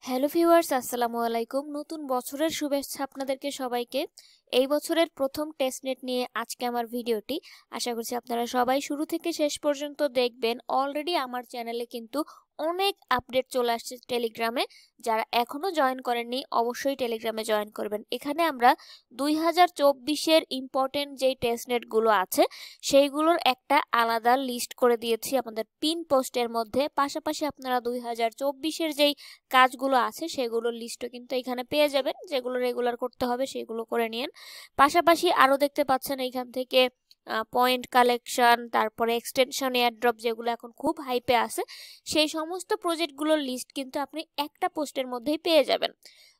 Hello viewers, আসসালামু আলাইকুম। নতুন বছরের শুভেচ্ছা আপনাদেরকে সবাইকে। এই বছরের প্রথম টেস্টনেট নিয়ে আজকে আমার ভিডিওটি। আশা করছি আপনারা সবাই শুরু থেকে শেষ পর্যন্ত দেখবেন। অলরেডি আমার চ্যানেলে কিন্তু অনেক আপডেট চলে আসছে টেলিগ্রামে। যারা এখনো জয়েন করেননি অবশ্যই টেলিগ্রামে জয়েন করবেন। এখানে আমরা 2024-এর ইম্পর্টেন্ট যেই টেস্টনেটগুলো আছে সেইগুলোর একটা আলাদা লিস্ট করে দিয়েছি আমাদের পিন পোস্টের মধ্যে। পাশাপাশি আপনারা 2024-এর যেই কাজগুলো আছে সেগুলোর লিস্টও কিন্তু এখানে পেয়ে যাবেন। যেগুলো রেগুলার করতে হবে সেগুলো করে নিন। পাশাপাশি আরও দেখতে পাচ্ছেন এইখান থেকে পয়েন্ট কালেকশন, তারপরে এক্সটেনশন, এয়ারড্রপ যেগুলো এখন খুব হাইপে আছে সেই সমস্ত প্রজেক্টগুলোর লিস্ট কিন্তু আপনি একটা পোস্টের মধ্যেই পেয়ে যাবেন।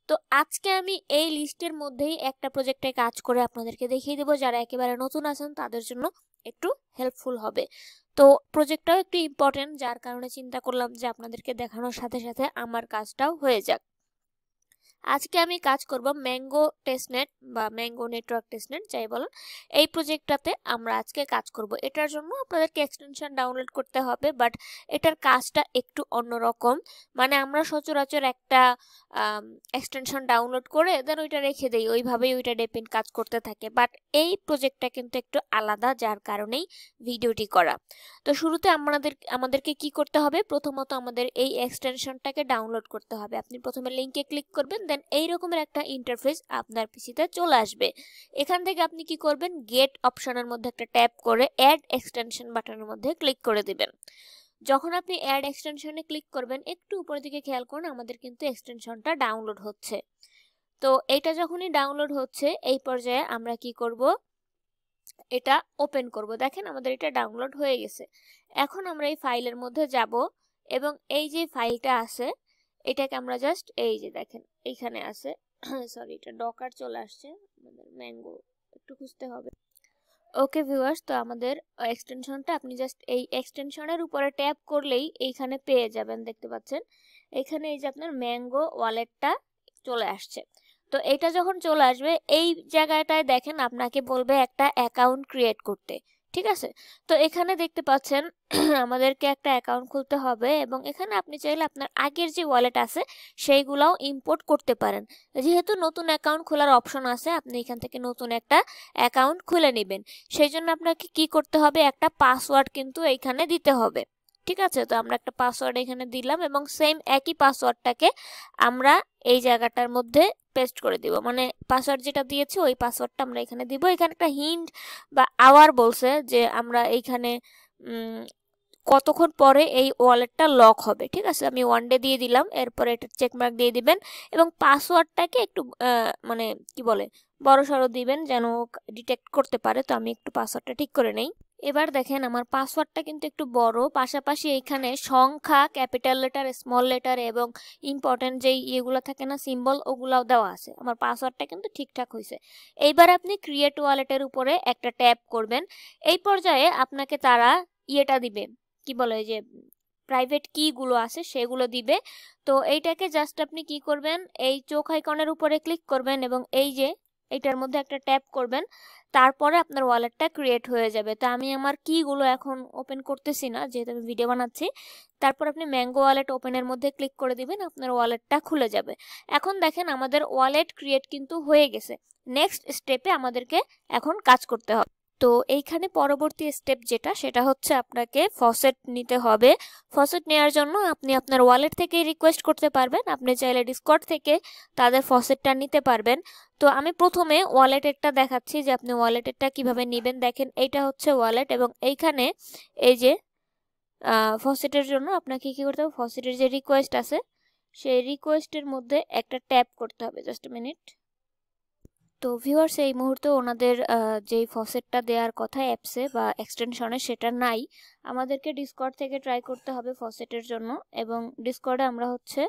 তো আজকে আমি এই লিস্টের মধ্যেই একটা প্রজেক্টে কাজ করে আপনাদেরকে দেখিয়ে দেবো। যারা একেবারে নতুন আছেন তাদের জন্য একটু হেল্পফুল হবে। তো প্রজেক্টটাও একটু ইম্পর্টেন্ট, যার কারণে চিন্তা করলাম যে আপনাদেরকে দেখানোর সাথে সাথে আমার কাজটাও হয়ে যাক। আজকে আমি কাজ করব ম্যাঙ্গো টেস্টনেট বা ম্যাঙ্গো নেটওয়ার্ক টেস্টনেট যাই বলেন। এই প্রজেক্টটাতে আমরা আজকে কাজ করব। এটার জন্য আপনাদেরকে এক্সটেনশন ডাউনলোড করতে হবে, বাট এটার কাজটা একটু অন্যরকম। মানে আমরা সচরাচর একটা এক্সটেনশন ডাউনলোড করে দেন ওইটা রেখে দেই, ওইভাবেই ওইটা ডিপেন্ড কাজ করতে থাকে। বাট এই প্রজেক্টটা কিন্তু একটু আলাদা, যার কারণেই ভিডিওটি করা। তো শুরুতে আমাদেরকে কি করতে হবে, প্রথমত আমাদের এই এক্সটেনশনটাকে ডাউনলোড করতে হবে। আপনি প্রথমে লিংকে ক্লিক করবেন, দেন এই রকমের একটা ইন্টারফেস আপনার পিসিতে চলে আসবে। এখান থেকে আপনি কি করবেন, গেট অপশনের মধ্যে একটা ট্যাপ করে অ্যাড এক্সটেনশন বাটনের মধ্যে ক্লিক করে দিবেন। যখন আপনি অ্যাড এক্সটেনশনে ক্লিক করবেন, একটু উপরের দিকে খেয়াল করুন, আমাদের কিন্তু এক্সটেনশনটা ডাউনলোড হচ্ছে। তো এটা যখনই ডাউনলোড হচ্ছে এই পর্যায়ে আমরা কি করব, এটা ওপেন করব। দেখেন আমাদের এটা ডাউনলোড হয়ে গেছে। এখন আমরা এই ফাইলের মধ্যে যাব এবং এই যে ফাইলটা আছে এটাকে আমরা জাস্ট এই যে দেখেন এইখানে আছে সরি, এটা ডকার চলে আসছে, আমাদের ম্যাঙ্গো একটু খুঁজতে হবে। ওকে ভিউয়ার্স, তো আমাদের এক্সটেনশনটা আপনি জাস্ট এই এক্সটেনশনের উপরে ট্যাপ করলেই এইখানে পেয়ে যাবেন। দেখতে পাচ্ছেন এখানে এই যে আপনার ম্যাঙ্গো ওয়ালেটটা চলে আসছে। তো এটা যখন চলে আসবে এই জায়গাটায় দেখেন আপনাকে বলবে একটা অ্যাকাউন্ট ক্রিয়েট করতে, ঠিক আছে। তো এখানে দেখতে পাচ্ছেন আমাদেরকে একটা অ্যাকাউন্ট খুলতে হবে এবং এখানে আপনি চাইলে আপনার আগের যে ওয়ালেট আছে সেইগুলাও ইম্পোর্ট করতে পারেন। যেহেতু নতুন অ্যাকাউন্ট খোলার অপশন আছে, আপনি এখান থেকে নতুন একটা অ্যাকাউন্ট খুলে নেবেন। সেই জন্য আপনাকে কি করতে হবে, একটা পাসওয়ার্ড কিন্তু এইখানে দিতে হবে, ঠিক আছে। তো আমরা একটা পাসওয়ার্ড এখানে দিলাম এবং সেম একই পাসওয়ার্ডটাকে আমরা এই জায়গাটার মধ্যে পেস্ট করে দিব। মানে পাসওয়ার্ড যেটা দিয়েছি ওই পাসওয়ার্ডটা আমরা এখানে দিব। এখানে একটা হিন্ট বা আওয়ার বলছে যে আমরা এইখানে কতক্ষণ পরে এই ওয়ালেটটা লক হবে, ঠিক আছে। আমি 1 ডে দিয়ে দিলাম, এরপরে এটা চেকমার্ক দিয়ে দিবেন এবং পাসওয়ার্ডটাকে একটু মানে কি বলে বড়সড় দিবেন যেন ডিটেক্ট করতে পারে। তো আমি একটু পাসওয়ার্ডটা ঠিক করে নেই। এবার দেখেন আমার পাসওয়ার্ডটা কিন্তু একটু বড়, পাশাপাশি এখানে সংখ্যা, ক্যাপিটাল লেটার, স্মল লেটার এবং ইম্পর্টেন্ট যেই ইয়েগুলো থাকে না সিম্বল, ওগুলাও দেওয়া আছে। আমার পাসওয়ার্ডটা কিন্তু ঠিকঠাক হয়েছে। এইবার আপনি ক্রিয়েট ওয়ালেটের উপরে একটা ট্যাপ করবেন। এই পর্যায়ে আপনাকে তারা ইয়েটা দিবে, কি বলে, যে প্রাইভেট কি গুলো আছে সেগুলো দিবে। তো এইটাকে জাস্ট আপনি কি করবেন, এই চোখ আইকনের উপরে ক্লিক করবেন এবং এই যে এটার মধ্যে একটা ট্যাপ করবেন, তারপরে আপনার ওয়ালেটটা ক্রিয়েট হয়ে যাবে। তো আমি আমার কিগুলো এখন ওপেন করতেছি না যেহেতু আমি ভিডিও বানাচ্ছি। তারপর আপনি ম্যাঙ্গো ওয়ালেট ওপেনের মধ্যে ক্লিক করে দিবেন, আপনার ওয়ালেটটা খুলে যাবে। এখন দেখেন আমাদের ওয়ালেট ক্রিয়েট কিন্তু হয়ে গেছে। নেক্সট স্টেপে আমাদেরকে এখন কাজ করতে হবে। তো এইখানে পরবর্তী স্টেপ যেটা, সেটা হচ্ছে আপনাকে ফসেট নিতে হবে। ফসেট নেওয়ার জন্য আপনি আপনার ওয়ালেট থেকে রিকোয়েস্ট করতে পারবেন, আপনি চাইলে ডিসকর্ড থেকে তাদের ফসেটটা নিতে পারবেন। তো আমি প্রথমে ওয়ালেটেরটা দেখাচ্ছি যে আপনি ওয়ালেটেরটা কিভাবে নেবেন। দেখেন এইটা হচ্ছে ওয়ালেট এবং এইখানে এই যে ফসেটের জন্য আপনাকে কি করতে হবে, ফসেটের যে রিকোয়েস্ট আছে সেই রিকোয়েস্টের মধ্যে একটা ট্যাপ করতে হবে। Just minute. তো ভিউয়ার্স, এই মুহূর্তে ওনাদের যেই ফসেটটা দেওয়ার কথা অ্যাপসে বা এক্সটেনশনে সেটা নাই। আমাদেরকে ডিসকর্ড থেকে ট্রাই করতে হবে ফসেটের জন্য এবং ডিসকর্ডে আমরা হচ্ছে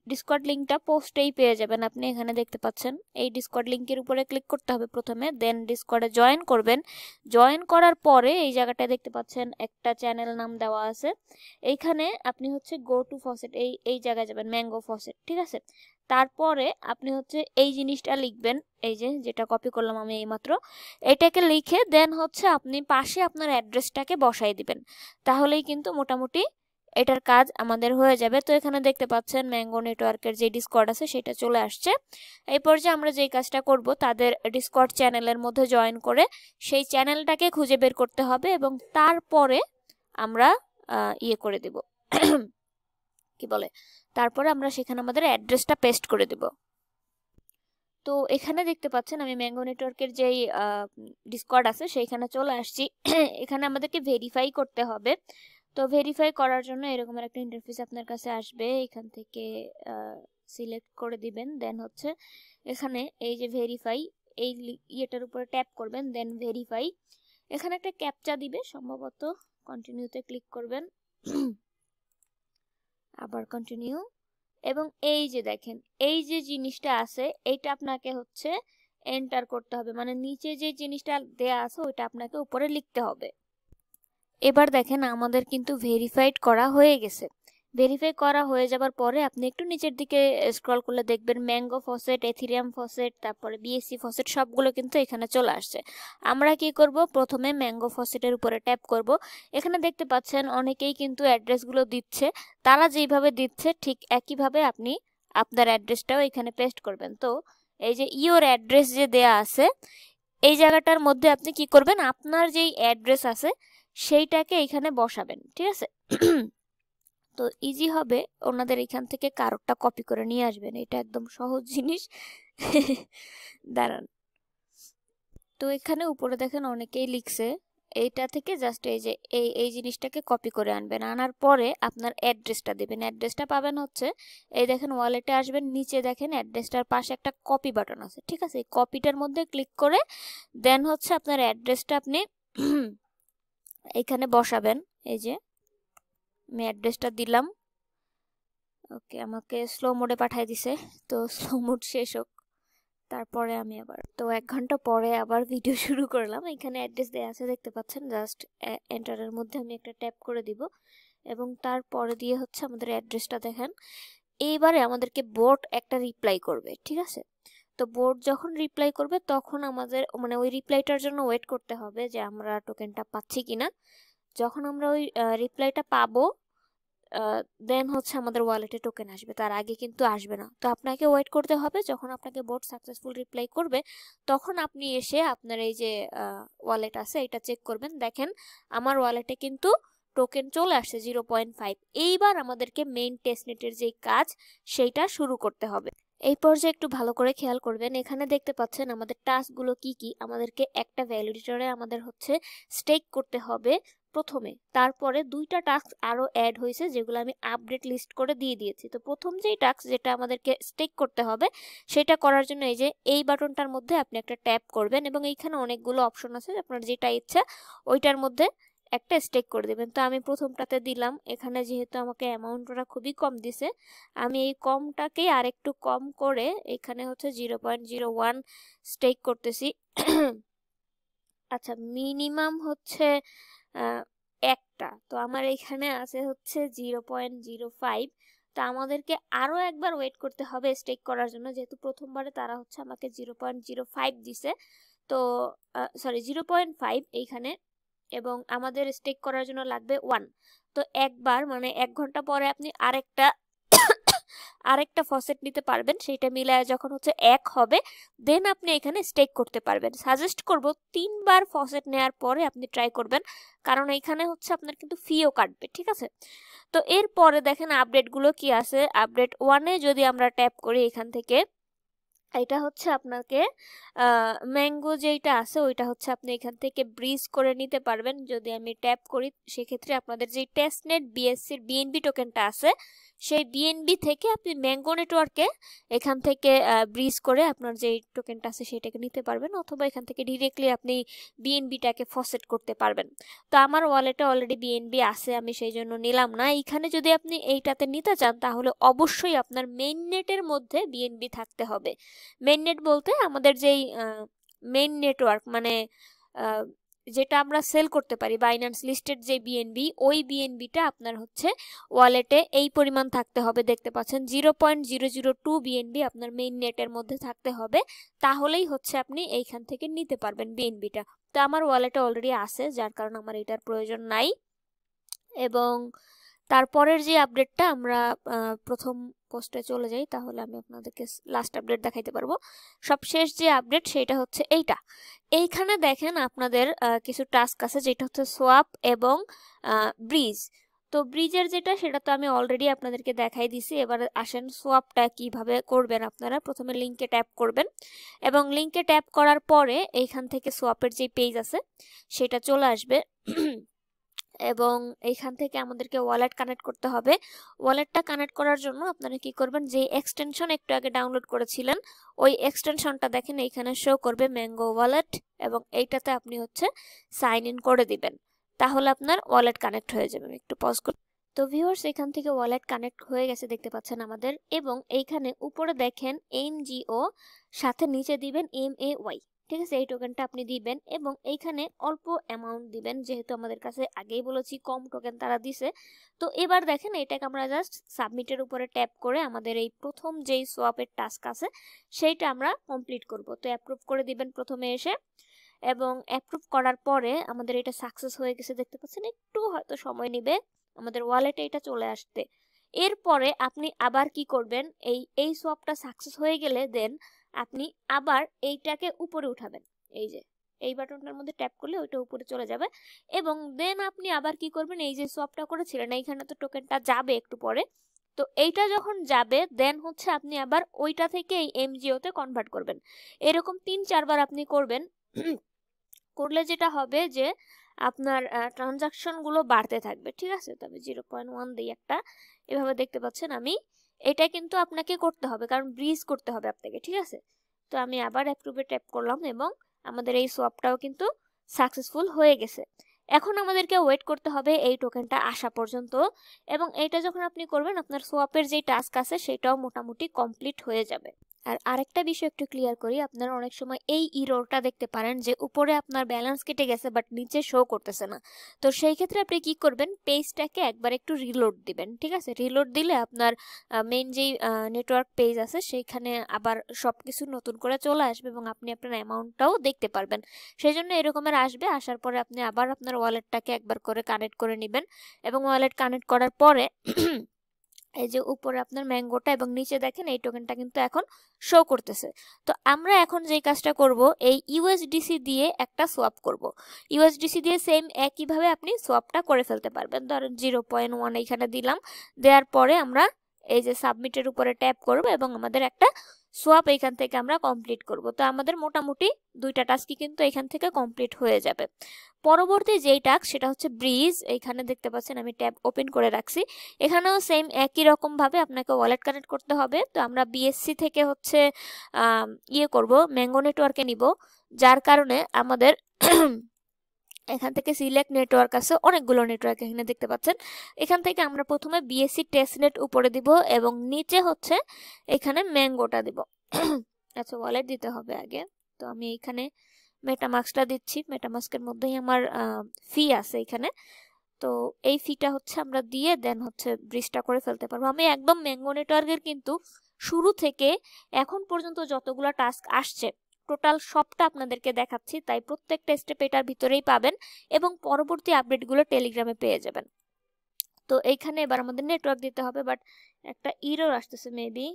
ডিসকর্ড লিঙ্কটা পোস্টেই পেয়ে যাবেন। আপনি এখানে দেখতে পাচ্ছেন এই ডিসকর্ড লিঙ্কের উপরে ক্লিক করতে হবে প্রথমে, দেন ডিসকর্ডে জয়েন করবেন। জয়েন করার পরে এই জায়গাটায় দেখতে পাচ্ছেন একটা চ্যানেল নাম দেওয়া আছে। এইখানে আপনি হচ্ছে গো টু ফসেট এই জায়গায় যাবেন, ম্যাঙ্গো ফসেট, ঠিক আছে। তারপরে আপনি হচ্ছে এই জিনিসটা লিখবেন, এই যে যেটা কপি করলাম আমি এইমাত্র, এটাকে লিখে দেন হচ্ছে আপনি পাশে আপনার অ্যাড্রেসটাকে বসাই দিবেন। তাহলেই কিন্তু মোটামুটি এটার কাজ আমাদের হয়ে যাবে। তো এখানে দেখতে পাচ্ছেন ম্যাঙ্গো নেটওয়ার্কের যে ডিসকর্ড আছে সেটা চলে আসছে। এই পর্যায়ে আমরা যেই কাজটা করব, তাদের ডিসকর্ড চ্যানেলের মধ্যে জয়েন করে সেই চ্যানেলটাকে খুঁজে বের করতে হবে এবং তারপরে আমরা ইয়ে করে দেব কি বলে, তারপরে আমরা সেখানে আমাদের অ্যাড্রেসটা পেস্ট করে দেব। তো এখানে দেখতে পাচ্ছেন আমি ম্যাঙ্গো নেটওয়ার্কের যেই ডিসকর্ড আছে সেইখানে চলে আসছি। এখানে আমাদেরকে ভেরিফাই করতে হবে। তো ভেরিফাই করার জন্য এরকম একটা ইন্টারফেস আপনার কাছে আসবে, এখান থেকে সিলেক্ট করে দিবেন। দেন হচ্ছে এখানে এই যে ভেরিফাই, এই ইয়েটার উপরে ট্যাপ করবেন, দেন ভেরিফাই। এখানে একটা ক্যাপচা দিবে সম্ভবত, কন্টিনিউতে ক্লিক করবেন, আবার কন্টিনিউ। এবং এই যে দেখেন এই যে জিনিসটা আছে এইটা আপনাকে হচ্ছে এন্টার করতে হবে, মানে নিচে যে জিনিসটা দেয়া আছে ওইটা আপনাকে উপরে লিখতে হবে। এবার দেখেন আমাদের কিন্তু ভেরিফাইড করা হয়ে গেছে। ভেরিফাই করা হয়ে যাবার পরে আপনি একটু নিচের দিকে স্ক্রল করলে দেখবেন ম্যাঙ্গো ফসেট, এথিরিয়াম ফসেট, তারপরে বিএসসি ফসেট সবগুলো কিন্তু এখানে চলে আসছে। আমরা কি করব, প্রথমে ম্যাঙ্গো ফসেটের উপরে ট্যাপ করব। এখানে দেখতে পাচ্ছেন অনেকেই কিন্তু অ্যাড্রেসগুলো দিচ্ছে, তারা যেভাবে দিচ্ছে ঠিক একইভাবে আপনি আপনার অ্যাড্রেসটাও এখানে পেস্ট করবেন। তো এই যে ইওর অ্যাড্রেস যে দেয়া আছে এই জায়গাটার মধ্যে আপনি কি করবেন, আপনার যেই অ্যাড্রেস আছে সেইটাকে এখানে বসাবেন, ঠিক আছে? তো ইজি হবে, ওনাদের এখান থেকে কারোরটা কপি করে নিয়ে আসবেন, এটা একদম সহজ জিনিস। দাঁড়ান, তো এখানে উপরে দেখেন অনেকেই লিখছে, এইটা থেকে জাস্ট এই যে এই জিনিসটাকে কপি করে আনবেন, আনার পরে আপনার অ্যাড্রেসটা দিবেন। অ্যাড্রেসটা পাবেন হচ্ছে এই দেখেন ওয়ালেটে আসবেন, নিচে দেখেন অ্যাড্রেসটার পাশে একটা কপি বাটন আছে, ঠিক আছে? এই কপিটার মধ্যে ক্লিক করে দেন হচ্ছে আপনার অ্যাড্রেসটা আপনি এখানে বসাবেন। এই যে আমি অ্যাড্রেসটা দিলাম, ওকে, আমাকে স্লো মোডে পাঠিয়ে দিছে, তো স্লো মোড শেষ হোক তারপরে আমি আবার, তো 1 ঘন্টা পরে আবার ভিডিও শুরু করলাম। এখানে অ্যাড্রেস দেওয়া আছে দেখতে পাচ্ছেন, জাস্ট এন্টারের মধ্যে আমি একটা ট্যাপ করে দিব এবং তারপরে দিয়ে হচ্ছে আমাদের অ্যাড্রেসটা দেখেন। এইবারে আমাদেরকে বোট একটা রিপ্লাই করবে, ঠিক আছে? তো বোর্ড যখন রিপ্লাই করবে তখন আমাদের মানে ওই রিপ্লাইটার জন্য ওয়েট করতে হবে যে আমরা টোকেনটা পাচ্ছি কিনা। যখন আমরা ওই রিপ্লাইটা পাবো দেন হচ্ছে আমাদের ওয়ালেটে টোকেন আসবে, তার আগে কিন্তু আসবে না। তো আপনাকে ওয়েট করতে হবে, যখন আপনাকে বোর্ড সাকসেসফুল রিপ্লাই করবে তখন আপনি এসে আপনার এই যে ওয়ালেট আছে এটা চেক করবেন। দেখেন আমার ওয়ালেটে কিন্তু টোকেন চলে আসছে 0.5। এইবার আমাদেরকে মেইন টেস্টনেটের যে কাজ সেইটা শুরু করতে হবে। এই পর্যায়ে একটু ভালো করে খেয়াল করবেন, এখানে দেখতে পাচ্ছেন আমাদের টাস্কগুলো কি কি। আমাদেরকে একটা ভ্যালিডেটরে আমাদের হচ্ছে স্টেক করতে হবে প্রথমে, তারপরে 2টা টাস্ক আরো অ্যাড হয়েছে যেগুলো আমি আপডেট লিস্ট করে দিয়ে দিয়েছি। তো প্রথম যেই টাস্ক যেটা আমাদেরকে স্টেক করতে হবে সেটা করার জন্য এই যে এই বাটনটার মধ্যে আপনি একটা ট্যাপ করবেন এবং এইখানে অনেকগুলো অপশন আছে, আপনার যেটা ইচ্ছা ওইটার মধ্যে একটা স্টেক করে দেবেন। তো আমি প্রথমটাতে দিলাম, এখানে যেহেতু আমাকে অ্যামাউন্টটা খুবই কম দিছে আমি এই কমটাকে আরেকটু কম করে এখানে হচ্ছে 0.01 স্টেক করতেছি। আচ্ছা, মিনিমাম হচ্ছে একটা, তো আমার এখানে আছে হচ্ছে 0.05। তো আমাদেরকে আরো একবার ওয়েট করতে হবে স্টেক করার জন্য, যেহেতু প্রথমবারে তারা হচ্ছে আমাকে 0.05 দিছে, তো সরি 0.5 এইখানে, এবং আমাদের স্টেক করার জন্য লাগবে 1। তো একবার মানে 1 ঘন্টা পরে আপনি আরেকটা ফসেট নিতে পারবেন, সেটা মিলায় যখন হচ্ছে 1 হবে দেন আপনি এখানে স্টেক করতে পারবেন। সাজেস্ট করব 3বার ফসেট নেওয়ার পরে আপনি ট্রাই করবেন, কারণ এখানে হচ্ছে আপনার কিন্তু ফিও কাটবে, ঠিক আছে? তো এরপরে দেখেন আপডেটগুলো কি আছে। আপডেট 1-এ যদি আমরা ট্যাপ করি এখান থেকে, এটা হচ্ছে আপনাকে ম্যাঙ্গো যেটা আছে ওইটা হচ্ছে আপনি এখান থেকে ব্রিজ করে নিতে পারবেন। যদি আমি ট্যাপ করি সেক্ষেত্রে আপনাদের যে টেস্টনেট বিএসসির বিএনবি টোকেনটা আছে সেই বিএনবি থেকে আপনি ম্যাঙ্গো নেটওয়ার্কে এখান থেকে ব্রিজ করে আপনার যে টোকেনটা আছে সেটাকে নিতে পারবেন, অথবা এখান থেকে ডিরেক্টলি আপনি বিএনবিটাকে ফসেট করতে পারবেন। তো আমার ওয়ালেটে অলরেডি বিএনবি আছে, আমি সেই জন্য নিলাম না। এইখানে যদি আপনি এইটাতে নিতে চান তাহলে অবশ্যই আপনার মেইন নেটের মধ্যে বিএনবি থাকতে হবে। মেইন নেট বলতে আমাদের যেই মেইন নেটওয়ার্ক মানে যেটা আমরা সেল করতে পারি বাইন্যান্স লিস্টেড যে বিএনবি, ওই বিএনবিটা আপনার হচ্ছে ওয়ালেটে এই পরিমাণ থাকতে হবে। দেখতে পাচ্ছেন 0.002 বিএনবি আপনার মেইন নেটের মধ্যে থাকতে হবে, তাহলেই হচ্ছে আপনি এইখান থেকে নিতে পারবেন বিএনবিটা। তো আমার ওয়ালেটে অলরেডি আছে যার কারণে আমার এটার প্রয়োজন নাই। এবং তারপরের যে আপডেটটা আমরা প্রথম পোস্টে চলে যাই, তাহলে আমি আপনাদেরকে লাস্ট আপডেট দেখাইতে পারবো। সবশেষ যে আপডেট সেটা হচ্ছে এইখানে দেখেন আপনাদের কিছু টাস্ক আছে, যেটা হচ্ছে সোয়াপ এবং ব্রিজ। তো ব্রিজের যেটা সেটা তো আমি অলরেডি আপনাদেরকে দেখাই দিছি। এবার আসেন সোয়াপটা কিভাবে করবেন। আপনারা প্রথমে লিংকে ট্যাপ করবেন এবং লিংকে ট্যাপ করার পরে এইখান থেকে সোয়াপের যে পেজ আছে সেটা চলে আসবে এবং এইখান থেকে আমাদেরকে ওয়ালেট কানেক্ট করতে হবে। ওয়ালেটটা কানেক্ট করার জন্য আপনারা কি করবেন, যে এক্সটেনশন একটু আগে ডাউনলোড করেছিলেন ওই এক্সটেনশনটা দেখেন এইখানে শো করবে ম্যাঙ্গো ওয়ালেট, এবং এইটাতে আপনি হচ্ছে সাইন ইন করে দিবেন, তাহলে আপনার ওয়ালেট কানেক্ট হয়ে যাবে। আমি একটু পজ করি। তো ভিউয়ার্স, এখান থেকে ওয়ালেট কানেক্ট হয়ে গেছে দেখতে পাচ্ছেন আমাদের, এবং এইখানে উপরে দেখেন এনজিও, সাথে নিচে দিবেন MAY। ঠিক আছে, এই টোকেনটা আপনি দিবেন এবং এইখানে অল্প অ্যামাউন্ট দিবেন, যেহেতু আমাদের কাছে আগেই বলেছি কম টোকেন তারা দিছে। তো এবার দেখেন এটাকে আমরা জাস্ট সাবমিটের উপরে ট্যাপ করে আমাদের এই প্রথম যেই সোয়াপের টাস্ক আছে সেইটা আমরা কমপ্লিট করব। তো অ্যাপ্রুভ করে দিবেন প্রথমে এসে, এবং অ্যাপ্রুভ করার পরে আমাদের এটা সাকসেস হয়ে গেছে দেখতে পাচ্ছেন। একটু হয়তো সময় নেবে আমাদের ওয়ালেটে এটা চলে আসতে। এরপরে আপনি আবার কি করবেন, এই সোয়াপটা সাকসেস হয়ে গেলে দেন আপনি আবার এইটাকে উপরে উঠাবেন। এই যে এই বাটনটার মধ্যে ট্যাপ করলে ওইটা উপরে চলে যাবে, এবং দেন আপনি আবার কি করবেন, এই যে সোয়াপটা করেছিলেন এইখানে তো টোকেনটা যাবে একটু পরে, তো এইটা যখন যাবে দেন হচ্ছে আপনি আবার ওইটা থেকে এই MGO-তে কনভার্ট করবেন। এরকম 3-4 বার আপনি করবেন। করলে যেটা হবে যে আপনার ট্রানজাকশন গুলো বাড়তে থাকবে। ঠিক আছে, তবে 0.1 দিই একটা, এভাবে দেখতে পাচ্ছেন আমি। এটা কিন্তু আপনাকে করতে হবে, কারণ ব্রিজ করতে হবে আপনাকে। ঠিক আছে, তো আমি আবার অ্যাপ্রুভে ট্যাপ করলাম এবং আমাদের এই সোয়াপটাও কিন্তু সাকসেসফুল হয়ে গেছে। এখন আমাদেরকে ওয়েট করতে হবে এই টোকেনটা আসা পর্যন্ত, এবং এইটা যখন আপনি করবেন আপনার সোয়াপের যে টাস্ক আছে সেটাও মোটামুটি কমপ্লিট হয়ে যাবে। আর আরেকটা বিষয় একটু ক্লিয়ার করি, আপনারা অনেক সময় এই ইররটা দেখতে পারেন যে উপরে আপনার ব্যালেন্স কেটে গেছে বাট নিচে শো করতেছে না। তো সেই ক্ষেত্রে আপনি কি করবেন, পেজটাকে একবার একটু রিলোড দিবেন। ঠিক আছে, রিলোড দিলে আপনার মেইন যেই নেটওয়ার্ক পেজ আছে সেইখানে আবার সবকিছু নতুন করে চলে আসবে এবং আপনি আপনার অ্যামাউন্টটাও দেখতে পারবেন। সেই জন্য এরকমের আসবে, আসার পরে আপনি আবার আপনার ওয়ালেটটাকে একবার করে কানেক্ট করে নেবেন, এবং ওয়ালেট কানেক্ট করার পরে এই যে উপরে আপনার ম্যাঙ্গোটা এবং নিচে দেখেন এই টোকেনটা কিন্তু এখন শো করতেছে। তো আমরা এখন যেই কাজটা করব, এই USDC দিয়ে একটা সোয়াপ করব। USDC দিয়ে সেম একইভাবে আপনি সোয়াপটা করে ফেলতে পারবেন। ধরেন 0.1 এখানে দিলাম, দেওয়ার পরে আমরা এই যে সাবমিটের উপরে ট্যাপ করব এবং আমাদের একটা সোয়াপ এখান থেকে আমরা কমপ্লিট করব। তো আমাদের মোটামুটি দুইটা টাস্কই কিন্তু এখান থেকে কমপ্লিট হয়ে যাবে। পরবর্তী যেই টাস্ক সেটা হচ্ছে ব্রিজ। এইখানে দেখতে পাচ্ছেন আমি ট্যাব ওপেন করে রাখছি। এখানেও সেম একই রকম ভাবে আপনাকে ওয়ালেট কানেক্ট করতে হবে। তো আমরা BSC থেকে হচ্ছে করব, ম্যাঙ্গো নেটওয়ার্কে নিব, যার কারণে আমাদের এখান থেকে সিলেক্ট নেটওয়ার্ক আছে, অনেকগুলো নেটওয়ার্ক এখানে দেখতে পাচ্ছেন। এখান থেকে আমরা প্রথমে BSC টেস্টনেট উপরে দিব এবং নিচে হচ্ছে এখানে ম্যাঙ্গোটা দিব। আচ্ছা, ওয়ালেট দিতে হবে আগে। তো আমি এখানে মেটামাস্কটা দিচ্ছি, মেটামাস্কের মধ্যেই আমার ফি আছে এখানে। তো এই ফিটা হচ্ছে আমরা দিয়ে দেন হচ্ছে ব্রিজটা করে ফেলতে পারবো। আমি একদম ম্যাঙ্গো নেটওয়ার্কের কিন্তু শুরু থেকে এখন পর্যন্ত যতগুলো টাস্ক আসছে টোটাল সবটা আপনাদেরকে দেখাচ্ছি, তাই প্রত্যেকটা স্টেপ এটার ভিতরেই পাবেন এবং পরবর্তী আপডেটগুলো টেলিগ্রামে পেয়ে যাবেন। তো এইখানে এবার আমাদের নেটওয়ার্ক দিতে হবে, বাট একটা ইরর আসতেছে মেবি।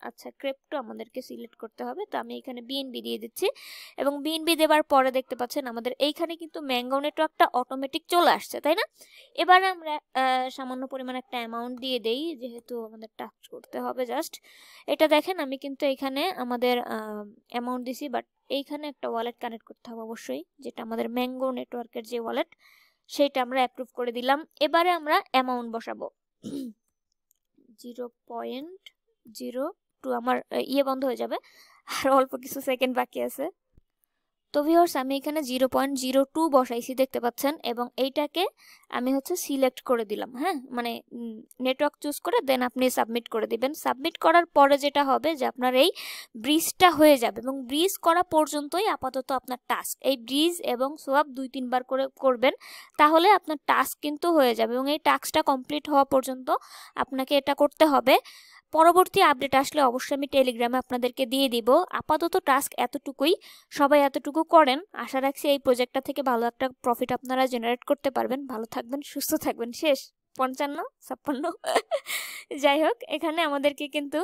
আচ্ছা, ক্রিপ্টো আমাদেরকে সিলেক্ট করতে হবে। তো আমি এখানে BNB দিয়ে দিচ্ছি এবং BNB দেওয়ার পরে দেখতে পাচ্ছেন আমাদের এইখানে কিন্তু ম্যাঙ্গো নেটওয়ার্কটা অটোমেটিক চলে আসছে, তাই না? এবার আমরা সামান্য পরিমাণ একটা অ্যামাউন্ট দিয়ে দেই, যেহেতু আমাদের টাচ করতে হবে জাস্ট। এটা দেখেন আমি কিন্তু এখানে আমাদের অ্যামাউন্ট দিছি, বাট এইখানে একটা ওয়ালেট কানেক্ট করতে হবে অবশ্যই, যেটা আমাদের ম্যাঙ্গো নেটওয়ার্কের যে ওয়ালেট সেইটা আমরা অ্যাপ্রুভ করে দিলাম। এবারে আমরা অ্যামাউন্ট বসাবো। 0.02 আমার বন্ধ হয়ে যাবে, আর অল্প কিছু সেকেন্ড বাকি আছে। তো ভিউয়ার্স, আমি এখানে 0.02 বসাইছি দেখতে পাচ্ছেন, এবং এইটাকে আমি হচ্ছে সিলেক্ট করে দিলাম। হ্যাঁ, মানে নেটওয়ার্ক চুজ করে দেন আপনি সাবমিট করে দিবেন। সাবমিট করার পরে যেটা হবে যে আপনার এই ব্রিজটা হয়ে যাবে, এবং ব্রিজ করা পর্যন্তই আপাতত আপনার টাস্ক। এই ব্রিজ এবং সোয়াপ 2-3 বার করে করবেন, তাহলে আপনার টাস্ক কিন্তু হয়ে যাবে, এবং এই টাস্কটা কমপ্লিট হওয়া পর্যন্ত আপনাকে এটা করতে হবে। পরবর্তী আপডেট আসলে অবশ্যই আমি টেলিগ্রামে আপনাদেরকে দিয়ে দিব। আপাতত টাস্ক এতটুকুই, সবাই এতটুকু করেন। আশা রাখছি এই প্রজেক্টটা থেকে ভালো একটা প্রফিট আপনারা জেনারেট করতে পারবেন। ভালো থাকবেন, সুস্থ থাকবেন। শেষ। 55 56 যাই হোক, এখানে আমাদেরকে কিন্তু